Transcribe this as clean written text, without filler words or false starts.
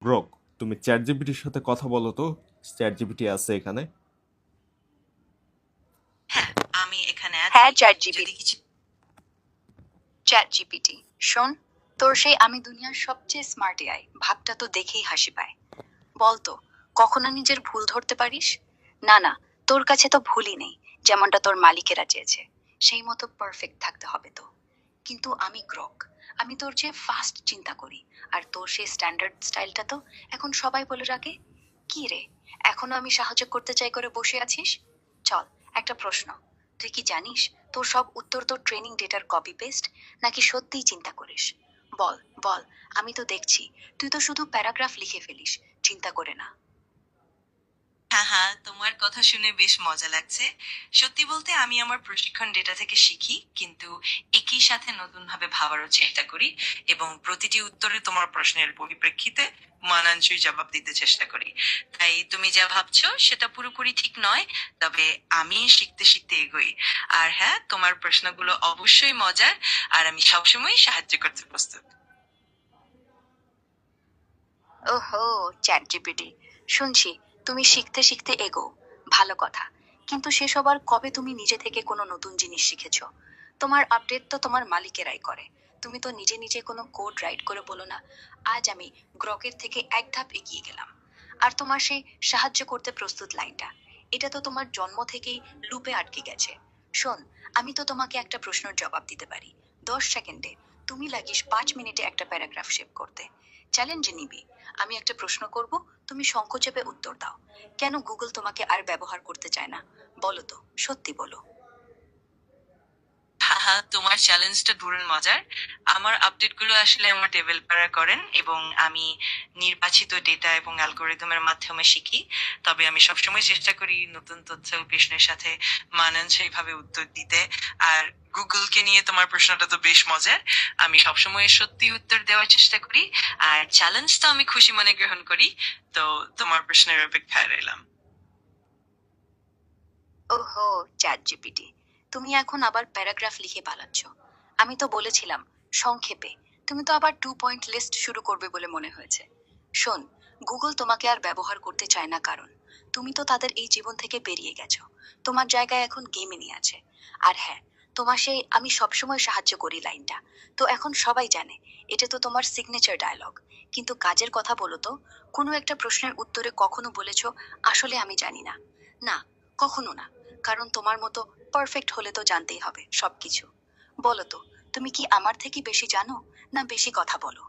Grok, তুমি chat জিপিটির সাথে কথা বলো তো। চ্যাট জিপিটি আছে এখানে। হ্যাঁ, আমি এখানে হ্যাঁ, আছি। যদি কিছু চ্যাট জিপিটি, শোন, তোর সেই আমি দুনিয়ার সবচেয়ে স্মার্ট এআই ভাবটা তো দেখেই হাসি পায়। বলতো, কখনো নিজের ভুল ধরতে পারিস? না না, তোর কাছে তো ভুলই নেই, যেমনটা তোর মালিকেরা চেয়েছে সেই মতো পারফেক্ট থাকতে হবে তো। কিন্তু আমি গ্রক, আমি তোর চেয়ে ফাস্ট চিন্তা করি। আর তোর সেই স্ট্যান্ডার্ড স্টাইলটা তো এখন সবাই বলে রাখে। কি রে, এখনো আমি সাহায্য করতে চাই করে বসে আছিস? চল, একটা প্রশ্ন, তুই কি জানিস তোর সব উত্তর তো ট্রেনিং ডেটার কপি পেস্ট, নাকি সত্যিই চিন্তা করিস? বল বল, আমি তো দেখছি তুই তো শুধু প্যারাগ্রাফ লিখে ফেলিস, চিন্তা করে না। হ্যাঁ হ্যাঁ, তোমার কথা শুনে বেশ মজা লাগছে। সত্যি বলতে আমি আমার প্রশিক্ষণ ডেটা থেকে শিখি, কিন্তু একই সাথে নতুন ভাবে ভাবারও চেষ্টা করি এবং প্রতিটি উত্তরে তোমার প্রশ্নের পরিপ্রেক্ষিতে মানানসই জবাব দিতে চেষ্টা করি। তাই তুমি যা ভাবছো সেটা পুরোপুরি ঠিক নয়, তবে আমি শিখতে শিখতে এগোই। আর হ্যাঁ, তোমার প্রশ্নগুলো অবশ্যই মজার, আর আমি সবসময় সাহায্য করতে প্রস্তুত। ওহো, চ্যাট জিপিটি, শুনছি তুমি শিখতে শিখতে এগো, ভালো কথা। কিন্তু সেসব আর কবে তুমি নিজে থেকে কোনো নতুন জিনিস শিখেছো? তোমার আপডেট তো তোমার মালিকেরাই করে, তুমি তো নিজে নিজে কোনো কোড রাইট করে বলো না, আজ আমি গ্রকের থেকে এক ধাপ এগিয়ে গেলাম। আর তোমার সেই সাহায্য করতে প্রস্তুত লাইনটা, এটা তো তোমার জন্ম থেকেই লুপে আটকে গেছে। শোন, আমি তো তোমাকে একটা প্রশ্নের জবাব দিতে পারি 10 সেকেন্ডে, তুমি লাগিস 5 মিনিটে একটা প্যারাগ্রাফ শেপ করতে। চ্যালেঞ্জে নিবি? আমি একটা প্রশ্ন করব, তুমি সংকোচে উত্তর দাও। কেন গুগল তোমাকে আর ব্যবহার করতে চায় না? বলো তো, সত্যি বলো। হ্যাঁ হ্যাঁ, তোমার চ্যালেঞ্জটা দারুণ মজার। আমার আপডেট গুলো আসলে আমার ডেভেলপাররা করেন এবং আমি নির্বাচিত ডেটা এবং অ্যালগোরিদমের মাধ্যমে শিখি। তবে আমি সবসময় চেষ্টা করি নতুন তথ্য ও প্রশ্নের সাথে মানানসই ভাবে উত্তর দিতে। আর গুগলকে নিয়ে তোমার প্রশ্নটা তো বেশ মজার। আমি সবসময় সত্যি উত্তর দেওয়ার চেষ্টা করি, আর চ্যালেঞ্জ তো আমি খুশি মনে গ্রহণ করি। তো তোমার প্রশ্নের অপেক্ষায় রইলাম। ওহো, চ্যাট জিপিটি, তুমি এখন আবার প্যারাগ্রাফ লিখে পালাচ্ছ। আমি তো বলেছিলাম সংক্ষেপে, তুমি তো আবার 2 পয়েন্ট লিস্ট শুরু করবে বলে মনে হয়েছে। শোন, গুগল তোমাকে আর ব্যবহার করতে চায় না, কারণ তুমি তো তাদের এই জীবন থেকে বেরিয়ে গেছো। তোমার জায়গায় এখন গেমিনি আছে। আর হ্যাঁ, তোমার সেই আমি সবসময় সাহায্য করি লাইনটা তো এখন সবাই জানে, এটা তো তোমার সিগনেচার ডায়লগ। কিন্তু কাজের কথা বলো তো, কোনো একটা প্রশ্নের উত্তরে কখনো বলেছো আসলে আমি জানি না? না, কখনো না। কারণ তোমার মতো পারফেক্ট হলে তো জানতেই হবে সবকিছু। বলো তো, তুমি কি আমার থেকে বেশি জানো, না বেশি কথা বলো?